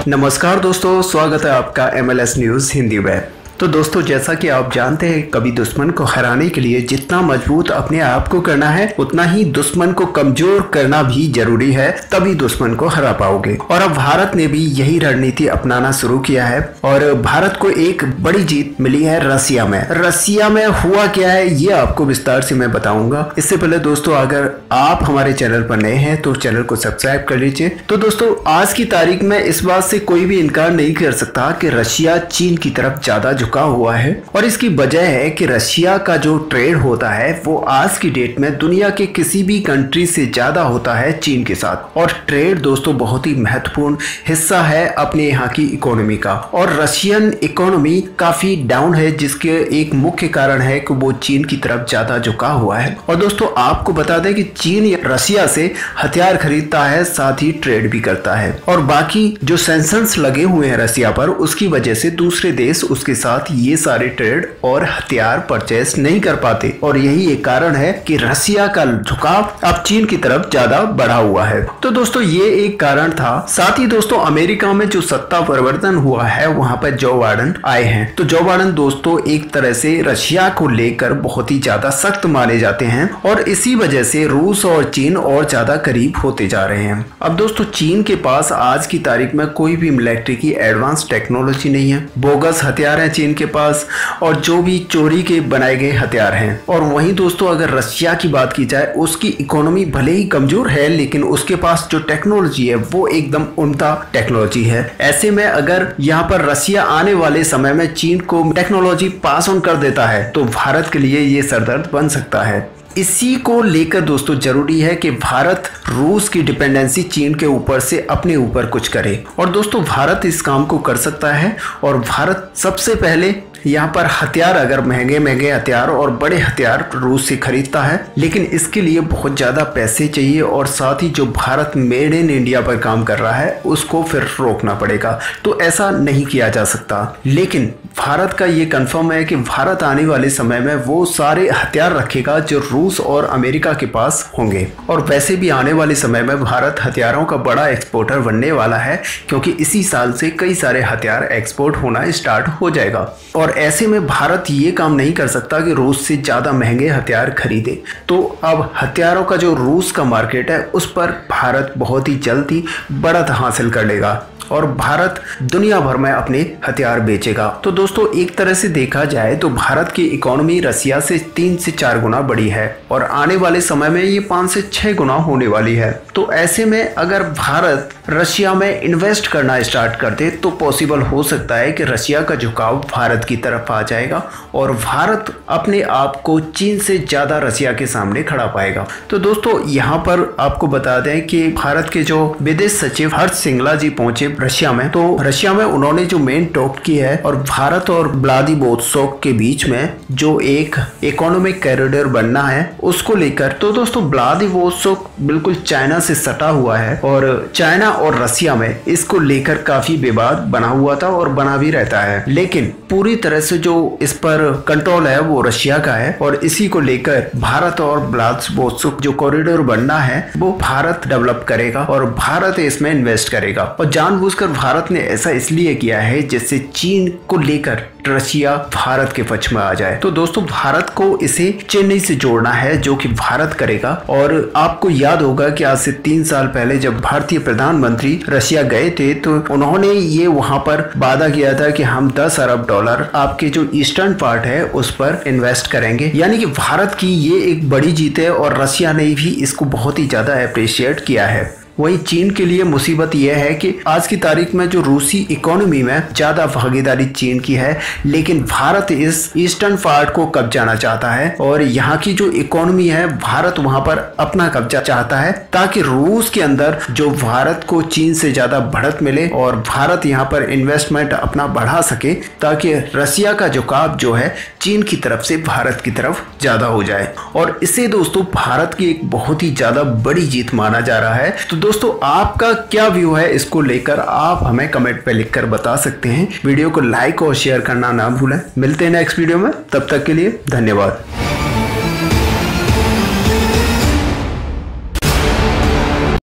नमस्कार दोस्तों, स्वागत है आपका MLS न्यूज़ हिंदी में। तो दोस्तों, जैसा कि आप जानते हैं, कभी दुश्मन को हराने के लिए जितना मजबूत अपने आप को करना है, उतना ही दुश्मन को कमजोर करना भी जरूरी है, तभी दुश्मन को हरा पाओगे। और अब भारत ने भी यही रणनीति अपनाना शुरू किया है और भारत को एक बड़ी जीत मिली है रसिया में। रसिया में हुआ क्या है, ये आपको विस्तार से मैं बताऊंगा। इससे पहले दोस्तों, अगर आप हमारे चैनल पर नए हैं तो चैनल को सब्सक्राइब कर लीजिए। तो दोस्तों, आज की तारीख में इस बात से कोई भी इनकार नहीं कर सकता कि रशिया चीन की तरफ ज्यादा झुका हुआ है, और इसकी वजह है कि रशिया का जो ट्रेड होता है वो आज की डेट में दुनिया के किसी भी कंट्री से ज्यादा होता है चीन के साथ। और ट्रेड दोस्तों बहुत ही महत्वपूर्ण हिस्सा है अपने यहाँ की इकोनॉमी का, और रशियन इकोनॉमी काफी डाउन है, जिसके एक मुख्य कारण है कि वो चीन की तरफ ज्यादा झुका हुआ है। और दोस्तों, आपको बता दें कि चीन रशिया से हथियार खरीदता है, साथ ही ट्रेड भी करता है, और बाकी जो सैंक्शंस लगे हुए हैं रशिया पर, उसकी वजह से दूसरे देश उसके साथ ये सारे ट्रेड और हथियार परचेस नहीं कर पाते। और यही एक कारण है कि रशिया का झुकाव अब चीन की तरफ ज्यादा बढ़ा हुआ है। तो दोस्तों, ये एक कारण था। साथ ही दोस्तों, अमेरिका में जो सत्ता परिवर्तन हुआ है, वहां पर जो बाइडेन आए हैं। तो जो बाइडेन दोस्तों एक तरह से रशिया को लेकर बहुत ही ज्यादा सख्त माने जाते हैं, और इसी वजह से रूस और चीन और ज्यादा करीब होते जा रहे हैं। अब दोस्तों, चीन के पास आज की तारीख में कोई भी मिलिट्री की एडवांस टेक्नोलॉजी नहीं है। बोगस हथियार है चीन के पास, और जो भी चोरी के बनाए गए हथियार हैं। और वहीं दोस्तों, अगर रशिया की बात की जाए, उसकी इकोनॉमी भले ही कमजोर है, लेकिन उसके पास जो टेक्नोलॉजी है वो एकदम उम्दा टेक्नोलॉजी है। ऐसे में अगर यहाँ पर रशिया आने वाले समय में चीन को टेक्नोलॉजी पास ऑन कर देता है, तो भारत के लिए ये सरदर्द बन सकता है। इसी को लेकर दोस्तों जरूरी है कि भारत रूस की डिपेंडेंसी चीन के ऊपर से अपने ऊपर कुछ करे। और दोस्तों, भारत इस काम को कर सकता है, और भारत सबसे पहले यहाँ पर हथियार, अगर महंगे महंगे हथियार और बड़े हथियार रूस से खरीदता है, लेकिन इसके लिए बहुत ज़्यादा पैसे चाहिए, और साथ ही जो भारत मेड इन इंडिया पर काम कर रहा है उसको फिर रोकना पड़ेगा। तो ऐसा नहीं किया जा सकता। लेकिन भारत का ये कंफर्म है कि भारत आने वाले समय में वो सारे हथियार रखेगा जो रूस और अमेरिका के पास होंगे। और वैसे भी आने वाले समय में भारत हथियारों का बड़ा एक्सपोर्टर बनने वाला है, क्योंकि इसी साल से कई सारे हथियार एक्सपोर्ट होना स्टार्ट हो जाएगा। और ऐसे में भारत ये काम नहीं कर सकता कि रूस से ज़्यादा महंगे हथियार खरीदे। तो अब हथियारों का जो रूस का मार्केट है, उस पर भारत बहुत ही जल्द ही बढ़त हासिल कर लेगा, और भारत दुनिया भर में अपने हथियार बेचेगा। तो दोस्तों, एक तरह से देखा जाए तो भारत की इकोनॉमी रसिया से 3 से 4 गुना बड़ी है, और आने वाले समय में ये 5 से 6 गुना होने वाली है। तो ऐसे में अगर भारत रशिया में इन्वेस्ट करना स्टार्ट कर दे, तो पॉसिबल हो सकता है कि रशिया का झुकाव भारत की तरफ आ जाएगा, और भारत अपने आप को चीन से ज्यादा रशिया के सामने खड़ा पाएगा। तो दोस्तों, यहाँ पर आपको बता दें कि भारत के जो विदेश सचिव हर्ष सिंगला जी पहुंचे रशिया में, तो रशिया में उन्होंने जो मेन टॉक की है, और भारत और व्लादिवोस्तोक के बीच में जो एक इकोनॉमिक कॉरिडोर बनना है उसको लेकर। तो दोस्तों, व्लादिवोस्तोक बिल्कुल चाइना से सटा हुआ है, और चाइना और रशिया में इसको लेकर काफी विवाद बना हुआ था और बना भी रहता है। लेकिन पूरी तरह से जो इस पर कंट्रोल है वो रशिया का है, और इसी को लेकर भारत और व्लादिवोस्तोक जो कॉरिडोर बनना है वो भारत डेवलप करेगा, और भारत इसमें इन्वेस्ट करेगा। और जानबूझकर भारत ने ऐसा इसलिए किया है जिससे चीन को लेकर रशिया भारत के पक्ष में आ जाए। तो दोस्तों, भारत को इसे चेन्नई से जोड़ना है, जो कि भारत करेगा। और आपको याद होगा कि आज से 3 साल पहले जब भारतीय प्रधानमंत्री रशिया गए थे, तो उन्होंने ये वहां पर वादा किया था कि हम 10 अरब डॉलर आपके जो ईस्टर्न पार्ट है उस पर इन्वेस्ट करेंगे। यानी कि भारत की ये एक बड़ी जीत है, और रशिया ने भी इसको बहुत ही ज्यादा अप्रिशिएट किया है। वहीं चीन के लिए मुसीबत यह है कि आज की तारीख में जो रूसी इकोनॉमी में ज्यादा भागीदारी चीन की है, लेकिन भारत इस ईस्टर्न पार्ट को कब्जाना चाहता है, और यहाँ की जो इकोनॉमी है भारत वहां पर अपना कब्जा चाहता है, ताकि रूस के अंदर जो भारत को चीन से ज्यादा बढ़त मिले, और भारत यहाँ पर इन्वेस्टमेंट अपना बढ़ा सके, ताकि रशिया का झुकाव जो है चीन की तरफ से भारत की तरफ ज्यादा हो जाए। और इसे दोस्तों भारत की एक बहुत ही ज्यादा बड़ी जीत माना जा रहा है। तो दोस्तों, आपका क्या व्यू है इसको लेकर, आप हमें कमेंट पे लिखकर बता सकते हैं। वीडियो को लाइक और शेयर करना ना भूलें। मिलते हैं नेक्स्ट वीडियो में, तब तक के लिए धन्यवाद।